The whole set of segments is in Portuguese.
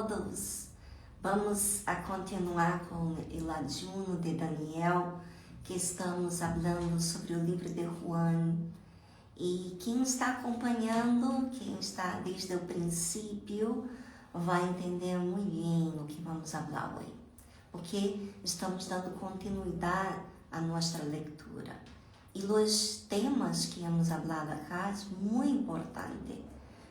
todos. Vamos a continuar com o ayuno de Daniel, que estamos falando sobre o livro de Juan. E quem está acompanhando, quem está desde o princípio, vai entender muito bem o que vamos falar hoje, porque estamos dando continuidade à nossa leitura. E os temas que vamos falar acá são muito importantes,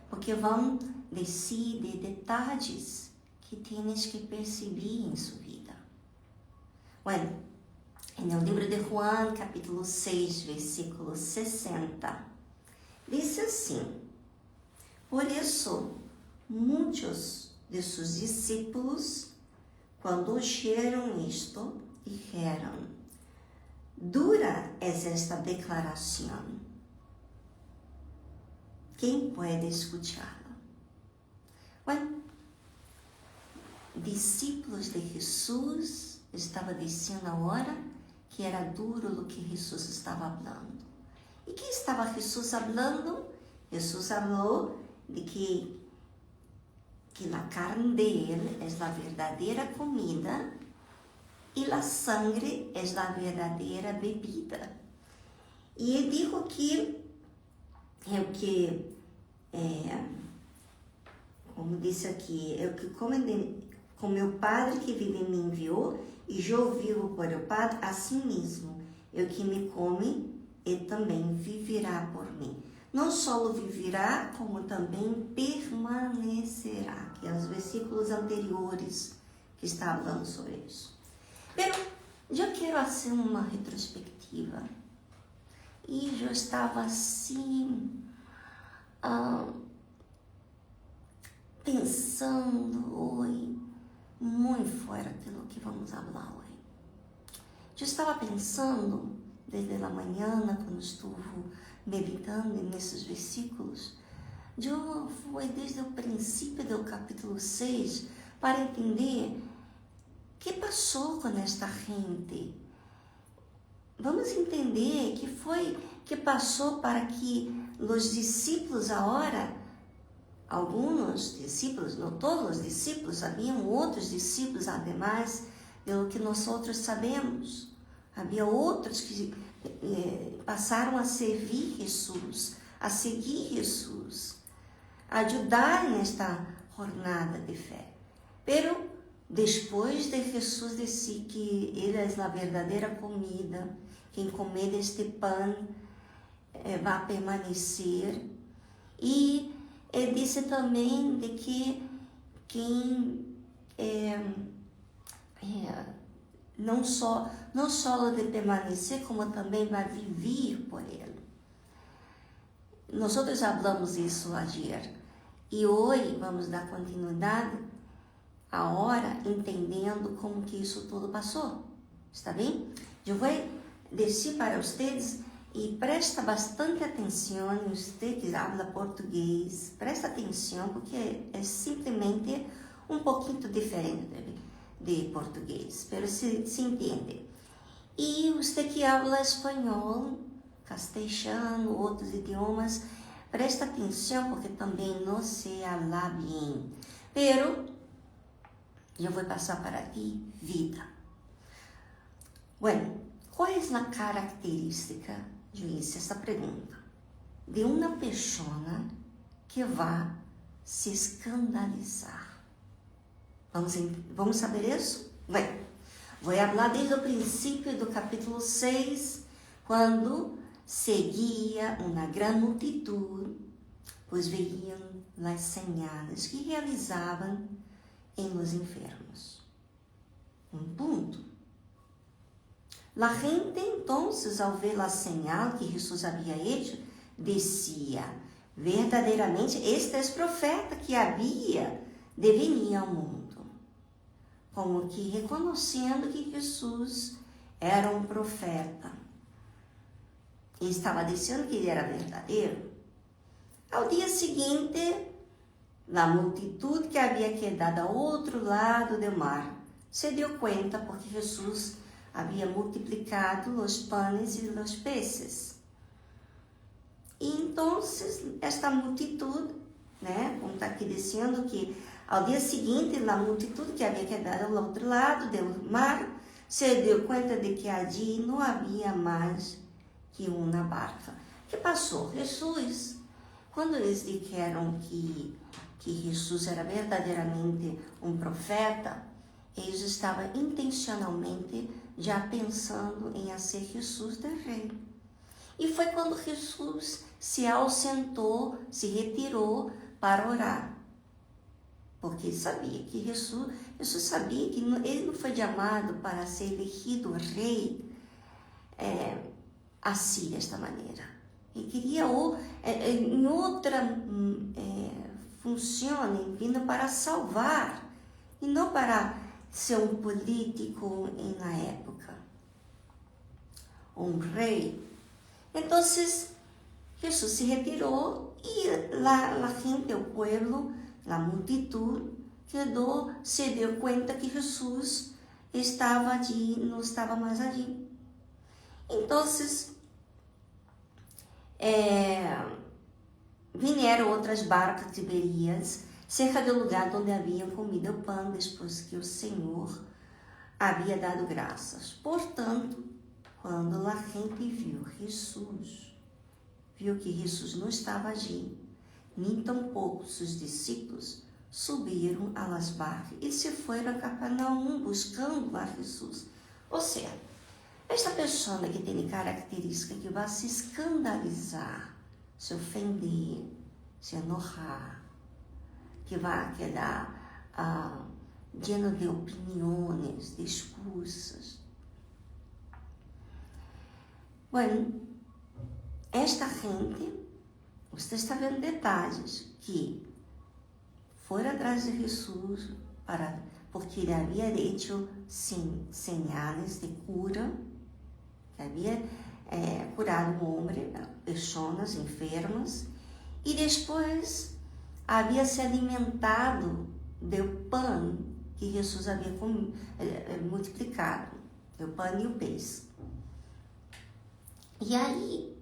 porque vão dizer de detalhes que tienes que perceber em sua vida. Bueno, no livro de Juan, capítulo 6, versículo 60, diz assim: por isso, muitos de seus discípulos, quando ouviram isto, disseram: dura é esta declaração. Quem pode escuchá-la? Bueno, discípulos de Jesus estavam dizendo agora que era duro o que Jesus estava falando. E que estava Jesus falando? Jesus falou de que a carne de ele é a verdadeira comida e a sangre é a verdadeira bebida. E ele disse que como disse aqui, é o que como meu Padre que vive em mim enviou, e eu vivo por o Padre, assim mesmo, o que me come, ele também viverá por mim. Não só viverá, como também permanecerá, que é os versículos anteriores que está falando sobre isso. Pero eu quero fazer uma retrospectiva. E eu estava assim, pensando hoje, muito forte no que vamos falar hoje. Eu estava pensando, desde a manhã, quando estive meditando nesses versículos, eu fui desde o princípio do capítulo 6 para entender o que passou com esta gente. Vamos entender que foi que passou para que os discípulos agora, alguns discípulos, não todos os discípulos, haviam outros discípulos, ademais do que nós outros sabemos. Havia outros que passaram a servir Jesus, a seguir Jesus, a ajudar nesta jornada de fé. Pero depois de Jesus dizer que Ele é a verdadeira comida, quem comer deste pão vai permanecer, e ele disse também de que quem não só de permanecer, como também vai viver por ele. Nós falamos isso ayer, e hoje vamos dar continuidade agora, entendendo como que isso tudo passou. Está bem? Eu vou dizer para vocês, e presta bastante atenção, você que habla português, presta atenção, porque é simplesmente um pouquinho diferente de português, pero se entende. E você que habla espanhol, castelhano, outros idiomas, presta atenção, porque também não se habla bem. Pero eu vou passar para ti vida. Bueno, qual é a característica, eu hice essa pergunta, de uma pessoa que vai se escandalizar? Vamos saber isso? Bem, vou falar desde o princípio do capítulo 6, quando seguia uma grande multidão, pois veiam as señales que realizavam em los enfermos. Ponto. La gente, entonces, ao ver a señal que Jesus havia hecho, dizia: verdadeiramente, este é o profeta que havia de venir ao mundo. Como que reconhecendo que Jesus era um profeta. E estava dizendo que ele era verdadeiro. Ao dia seguinte, a multidão que havia quedado ao outro lado do mar se deu conta porque Jesus havia multiplicado os pães e os peces. E então, esta multidão, como está aqui dizendo que Ao dia seguinte, a multitud que havia quedado ao outro lado do mar se deu conta de que allí não havia mais que uma barca. O que passou? Jesus, quando eles disseram que Jesus era verdadeiramente um profeta, eles estavam intencionalmente já pensando em ser Jesus de rei. E foi quando Jesus se ausentou, se retirou para orar. Porque ele sabia que Jesus sabia que ele não foi chamado para ser elegido rei assim, desta maneira. Ele queria em outra função, vindo para salvar, e não para ser um político na época, um rei. Então, Jesus se retirou e a gente, o pueblo, a multitud, se deu conta que Jesus estava allí, não estava mais allí. Então, vieram outras barcas tiberias cerca do lugar onde haviam comido o pão depois que o Senhor havia dado graças. Portanto, quando a gente viu que Jesus não estava allí, nem tampouco seus discípulos, subiram a las barcas e se foram a Capernaum buscando a Jesus. Ou seja, esta pessoa que tem característica que vai se escandalizar, se ofender, se enojar, que vai quedar lleno de opiniões, de excusas. Bueno, esta gente, você está vendo detalhes, que foram atrás de Jesus porque ele havia hecho sinais de cura, que havia curado um homem, pessoas enfermas, e depois havia se alimentado do pão que Jesus havia multiplicado, o pão e o peixe. E aí,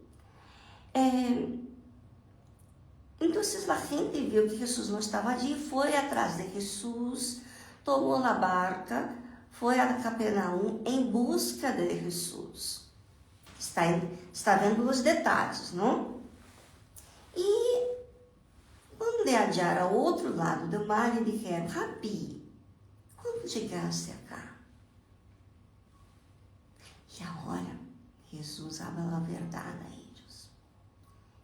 então a gente viu que Jesus não estava ali, foi atrás de Jesus, tomou a barca, foi a Capernaum em busca de Jesus. Está vendo os detalhes, não? E quando hallaram ao outro lado do mar, lhe disseram: Rabi, quando chegaste acá? E agora Jesus habla a verdade a eles.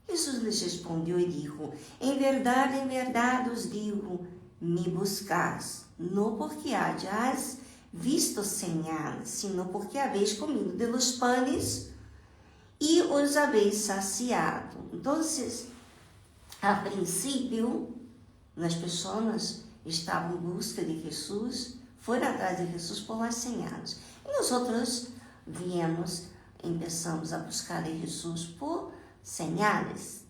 Jesus lhes respondeu e disse: em verdade os digo, me buscais, não porque hayas visto señales, sino porque habéis comido de los panes e os habéis saciado. Então, a princípio, as pessoas estavam em busca de Jesus, foram atrás de Jesus por las señales. E nós outros começamos a buscar a Jesus por señales.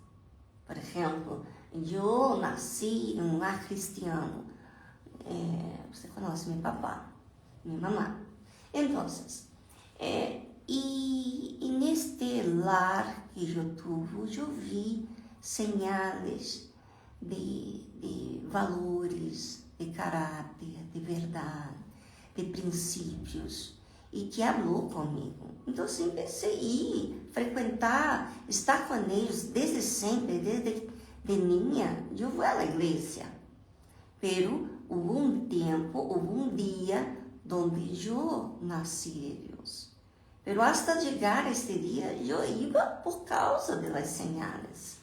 Por exemplo, eu nasci em um lar cristiano. Você conhece meu papá, minha mamã. Então, e neste lar que eu tive, eu vi señales de valores, de caráter, de verdade, de princípios, e que falou comigo. Então, comecei a ir, frequentar, estar com eles desde sempre, desde niña. Eu vou à igreja, pero houve um dia onde eu nasci de Deus. Pero hasta chegar a este dia, eu ia por causa das señales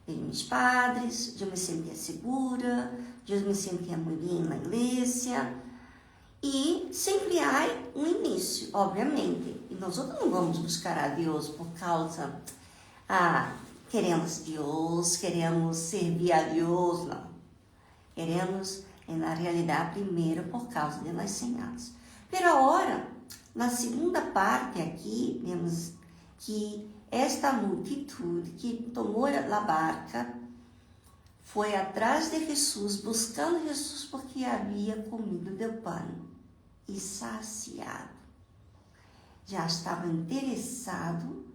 de meus padres, eu me sentia segura, eu me sentia muito bem na igreja. E sempre há um início, obviamente. E nós não vamos buscar a Deus por causa, queremos Deus, queremos servir a Deus, não. Queremos, na realidade, primeiro por causa das señales. Pero agora, na segunda parte aqui, vemos que esta multitud que tomou a barca foi atrás de Jesus, buscando Jesus porque havia comido do pão e saciado. Já estava interessado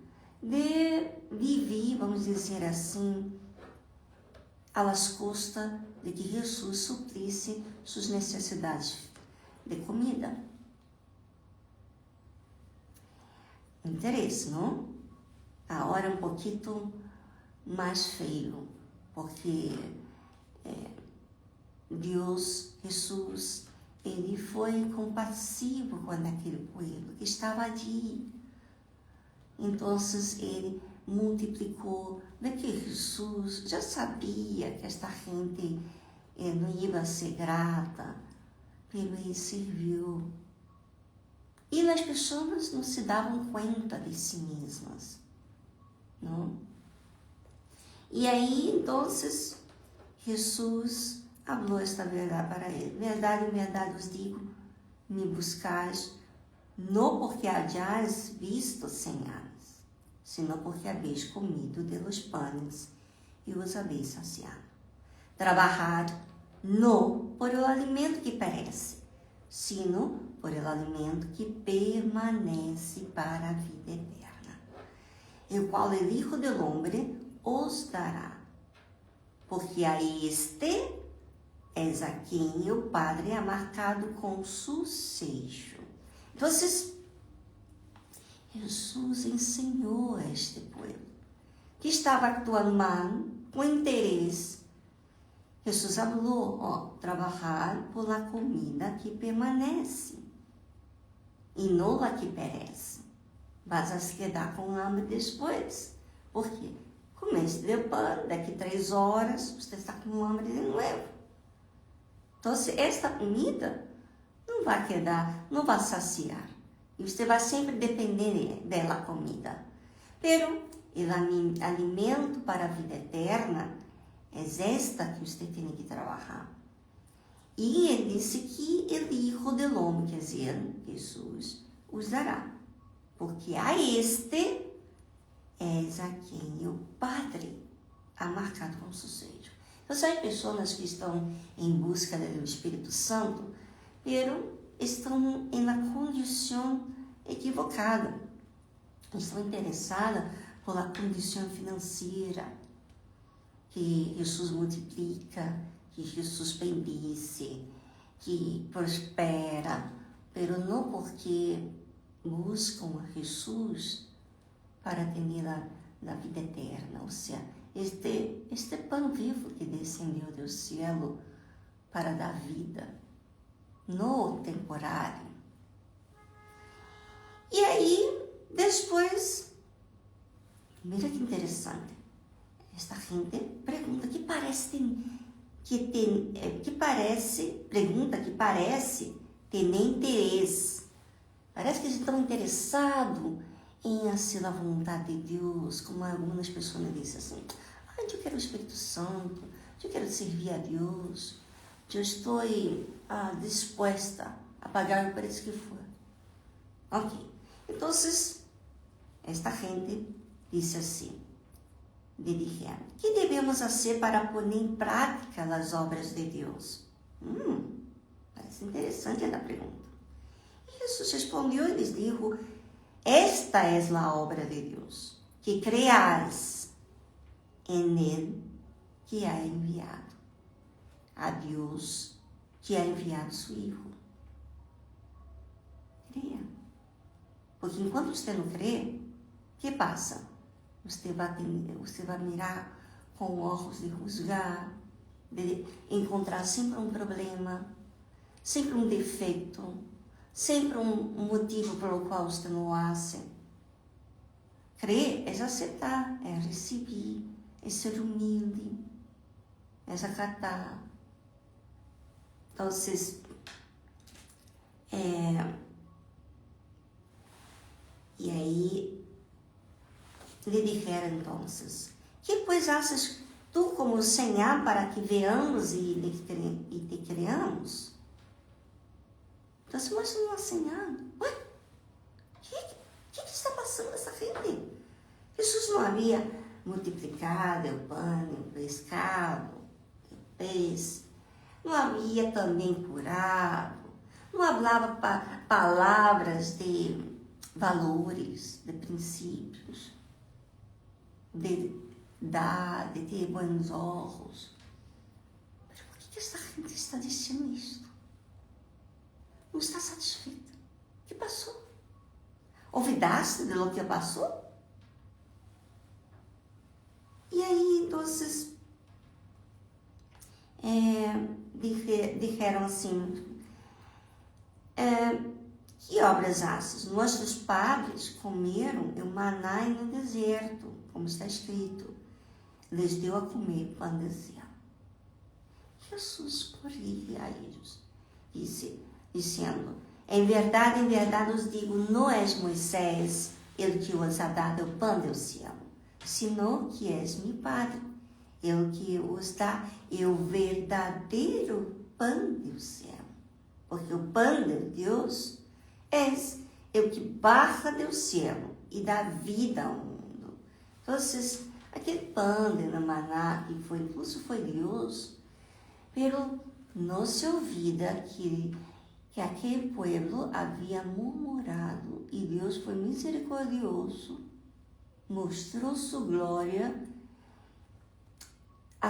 de viver, vamos dizer assim, às custas de que Jesus suprisse suas necessidades de comida. Interesse, não? Agora um pouquinho mais feio, porque Deus, Jesus, ele foi compassivo com aquele povo que estava ali. Então, ele multiplicou, de que Jesus já sabia que esta gente não ia ser grata, mas ele serviu. E as pessoas não se davam conta de si mesmas, não? E aí, então, Jesus falou esta verdade para ele. Verdade, verdade os digo, me buscais, não porque hayáis visto señales, sino porque habéis comido de los panes e os habéis saciado. Trabalhar não por el alimento que perece, sino por el alimento que permanece para a vida eterna, el qual el Hijo del Hombre os dará, porque a este és a quem o Padre ha marcado com su sello. Então, Jesus ensinou a este povo que estava actuando mal, com interesse. Jesus falou, trabalhar por la comida que permanece e não la que perece. Vas a se quedar com hambre depois. Por quê? Comeste de pão, daqui 3 horas você está com hambre de novo. Então, esta comida não vai quedar, não vai saciar. E você vai sempre depender dela comida. Pero o alimento para a vida eterna é esta que você tem que trabalhar. E ele disse que o Hijo del Hombre, quer dizer, Jesus, os dará. Porque a este és a quem o Padre ha marcado com seu sello. Então, são pessoas que estão em busca do Espírito Santo, pero estão na condição equivocada. Estão interessadas pela condição financeira, que Jesus multiplica, que Jesus bendice, que prospera, pero não porque buscam a Jesus para ter a vida eterna, ou seja, este pão vivo que descendeu do céu para dar vida, no temporário. E aí, depois, mira que interessante, esta gente pergunta que parece ter nem interesse. Parece que estão interessados em fazer a vontade de Deus, como algumas pessoas dizem assim, eu quero o Espírito Santo, eu quero servir a Deus, eu estou disposta a pagar o preço que for. Ok, então, esta gente disse assim, dijeron, que devemos fazer para pôr em prática as obras de Deus? Parece interessante a pergunta. E Jesus respondeu e lhes dijo, esta é a obra de Deus, que creais en Él que ha enviado, a Deus que ha enviado su Hijo. Creia. Porque enquanto você não crê, o que passa? Você vai mirar com olhos de juzgar, de encontrar sempre um problema, sempre um defeito, sempre um motivo pelo qual você não faz. Crer é aceitar, é receber, é ser humilde, é acatar. Então, e aí, lhe dijeron entonces, que pues haces tú como señal para que veamos y te creamos? Entonces, mas uma señal. Ué, que está passando essa gente? Jesus não havia multiplicado o pão, o pescado, o peixe, não havia também curado, não falava palavras de valores, de princípios, de ter bons olhos. Mas por que esta gente está dizendo isto? Não está satisfeita. O que passou? Olvidaste de lo que passou? E aí, então, dijeron assim, que obras haces? Nossos pais comeram o maná no deserto, como está escrito. Les deu a comer pão do céu. Jesus corrige a eles, dizendo, em verdade os digo, não é Moisés ele que os ha dado o pão do céu, sino que é meu Padre, ele que os dá o verdadeiro pão do céu. Porque o pão de Deus é o que baixa do céu e dá vida ao mundo. Então, aquele pão de maná que incluso foi Deus, pero não se olvida que aquele povo havia murmurado e Deus foi misericordioso, mostrou sua glória,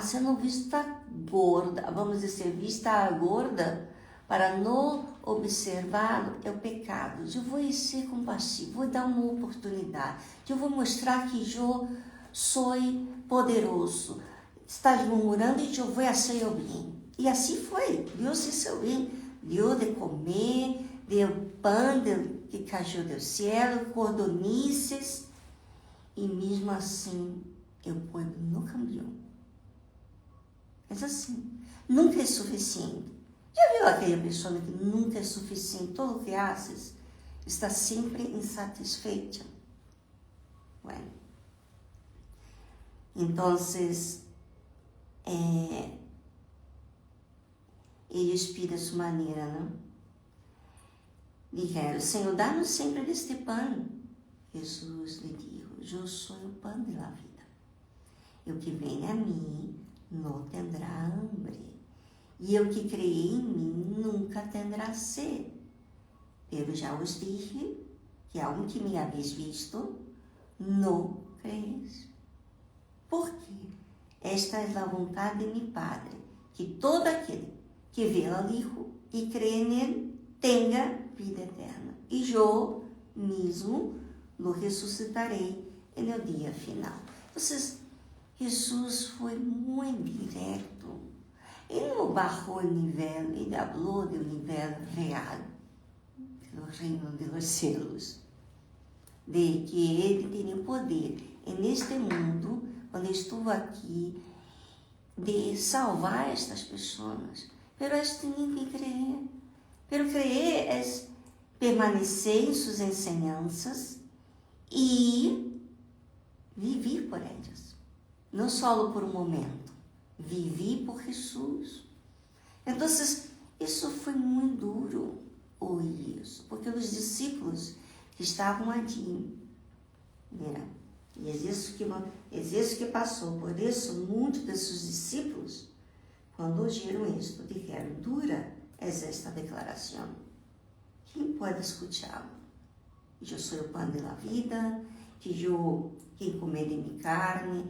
sendo vista gorda, vamos dizer, vista gorda, para não observar o pecado. Eu vou ser compassivo, vou dar uma oportunidade, eu vou mostrar que eu sou poderoso. Estás murmurando e eu vou fazer o bem. E assim foi, Deus hizo o bem, deu de comer, deu pão que caiu do céu, cordonices, e mesmo assim o povo não cambiou. É assim, nunca é suficiente. Já viu aquela pessoa que nunca é suficiente? Todo o que haces está sempre insatisfeita. Bueno, então, eles pidem a sua maneira, não? Dijeron, Senhor, dá-nos sempre deste pão. Jesus lhe disse, eu sou o pão da vida. E o que vem a mim não terá hambre. E o que crê em mim nunca terá sede. Eu já os dije que, aunque me habéis visto, não crees. Porque esta é a vontade de meu Padre, que todo aquele que vê ao Hijo e crê nele tenha vida eterna. E eu mesmo lo ressuscitarei no dia final. Então, Jesus foi muito direto. Ele não barrou o nível, ele falou do nível real do reino dos céus, de que ele tinha o poder neste mundo, quando estou aqui, de salvar estas pessoas. Pero eles tinham que crer. Pero crer é permanecer em suas ensinanças e viver por elas. Não só por um momento, viver por Jesus. Então, isso foi muito duro ouvir isso, porque os discípulos que estavam ali, né? E é isso que passou. Por isso, muitos desses discípulos, quando ouviram isto, disseram, dura é esta declaração. Quem pode escutá-lo? Eu sou o pão da vida, quem comer de minha carne,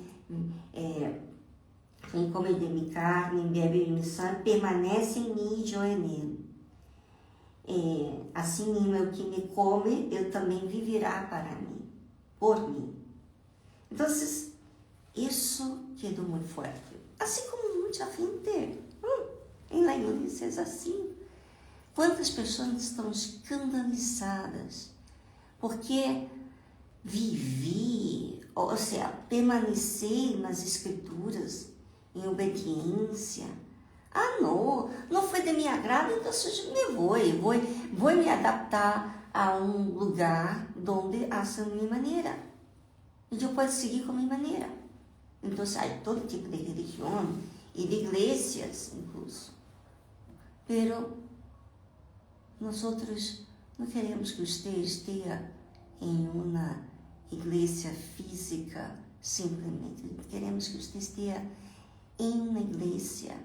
quem come de minha carne, bebe de minha sangue, permanece em mim e eu em ele. Assim mesmo, o que me come, eu também viverá para mim, por mim. Então, isso quedou muito forte. Assim como muita gente, em la igreja é assim. Quantas pessoas estão escandalizadas porque viver, ou seja, permanecer nas escrituras em obediência. Não foi de minha agrado, então eu vou me adaptar a um lugar onde haja a minha maneira. E eu posso seguir com a minha maneira. Então, há todo tipo de religião e de igrejas, incluso. Pero, nós não queremos que você esteja em uma igreja física, simplesmente. Queremos que você esteja em uma igreja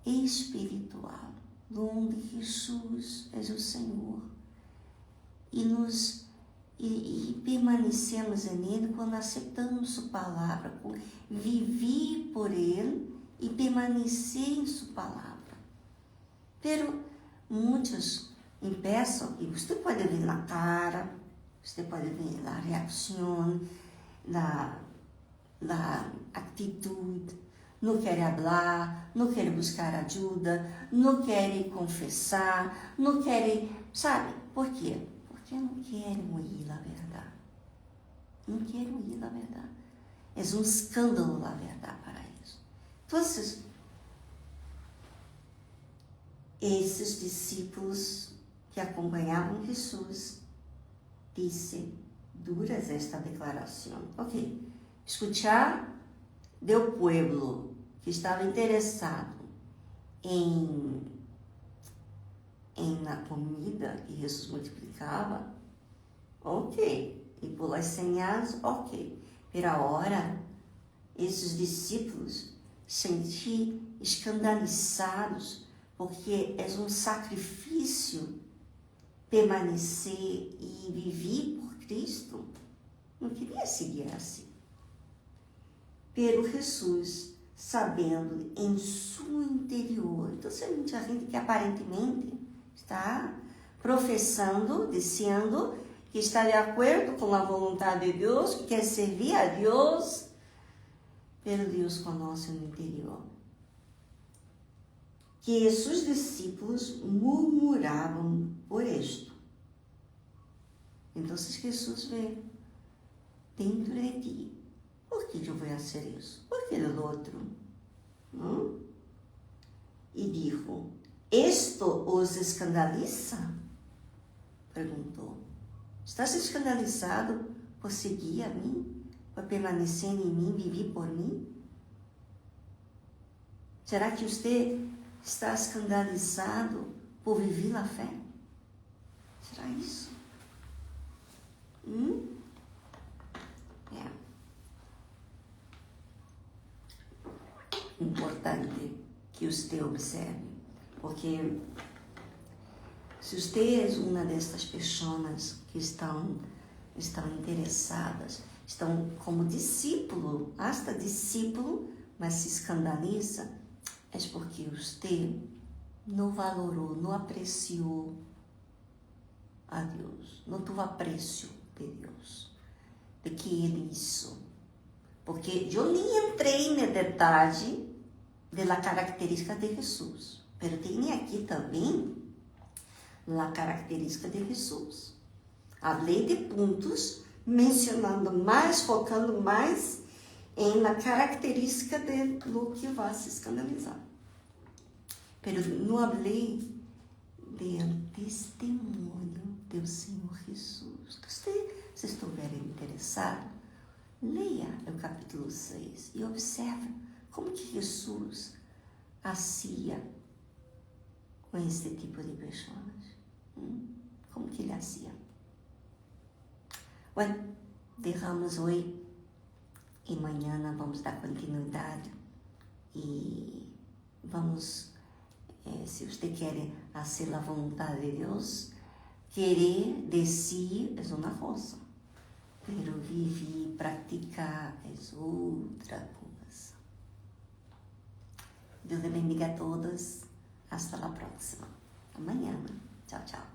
espiritual, onde Jesus é o Senhor. E permanecemos nele quando aceitamos sua palavra, viver por ele e permanecer em sua palavra. Pero muitos empeçam, e você pode ver na cara, você pode ver na reação, na atitude, não quer falar, não quer buscar ajuda, não quer confessar, não quer, sabe? Por quê? Porque não querem ouvir a verdade. Não querem ouvir a verdade. É um escândalo a verdade para eles. Então, esses discípulos que acompanhavam Jesus disse duras esta declaração. Ok, escuchar do pueblo que estava interessado na comida que Jesus multiplicava, ok, e por as señales, ok. Pero agora, esses discípulos senti escandalizados porque é um sacrifício permanecer e viver por Cristo. Não queria seguir assim. Pero Jesus, sabendo em seu interior, então muita gente que aparentemente está professando, dizendo que está de acordo com a vontade de Deus, que quer servir a Deus, pero Deus conhece no interior. Que seus discípulos murmuravam por isto. Então Jesus vê dentro de ti. Por que eu vou fazer isso? Por que do outro? E dijo, ¿esto os escandaliza? Perguntou. Estás escandalizado por seguir a mim? Por permanecer em mim, viver por mim? Será que você está escandalizado por viver a fé? Será isso? Importante que você observe, porque se você é uma dessas pessoas que estão interessadas, estão como discípulo, hasta discípulo, mas se escandaliza, é porque você não valorou, não apreciou a Deus, não teve apreço de Deus, de que Ele hizo. Porque eu nem entrei no detalhe da característica de Jesus, mas tem aqui também a característica de Jesus. Falei de pontos, mencionando mais, focando mais na característica de lo que vai se escandalizar. Mas não falei do testemunho do Senhor Jesus. Se estiverem interessados, leia o capítulo 6 e observe como que Jesus hacía com esse tipo de pessoas. Como que ele hacía? Bueno, dejamos hoje e amanhã vamos dar continuidade e vamos, se você quer fazer a vontade de Deus, querer decir é uma coisa, pero viver, praticar é outra coisa. Deus bendiga a todos. Hasta a próxima. Amanhã. Tchau, tchau.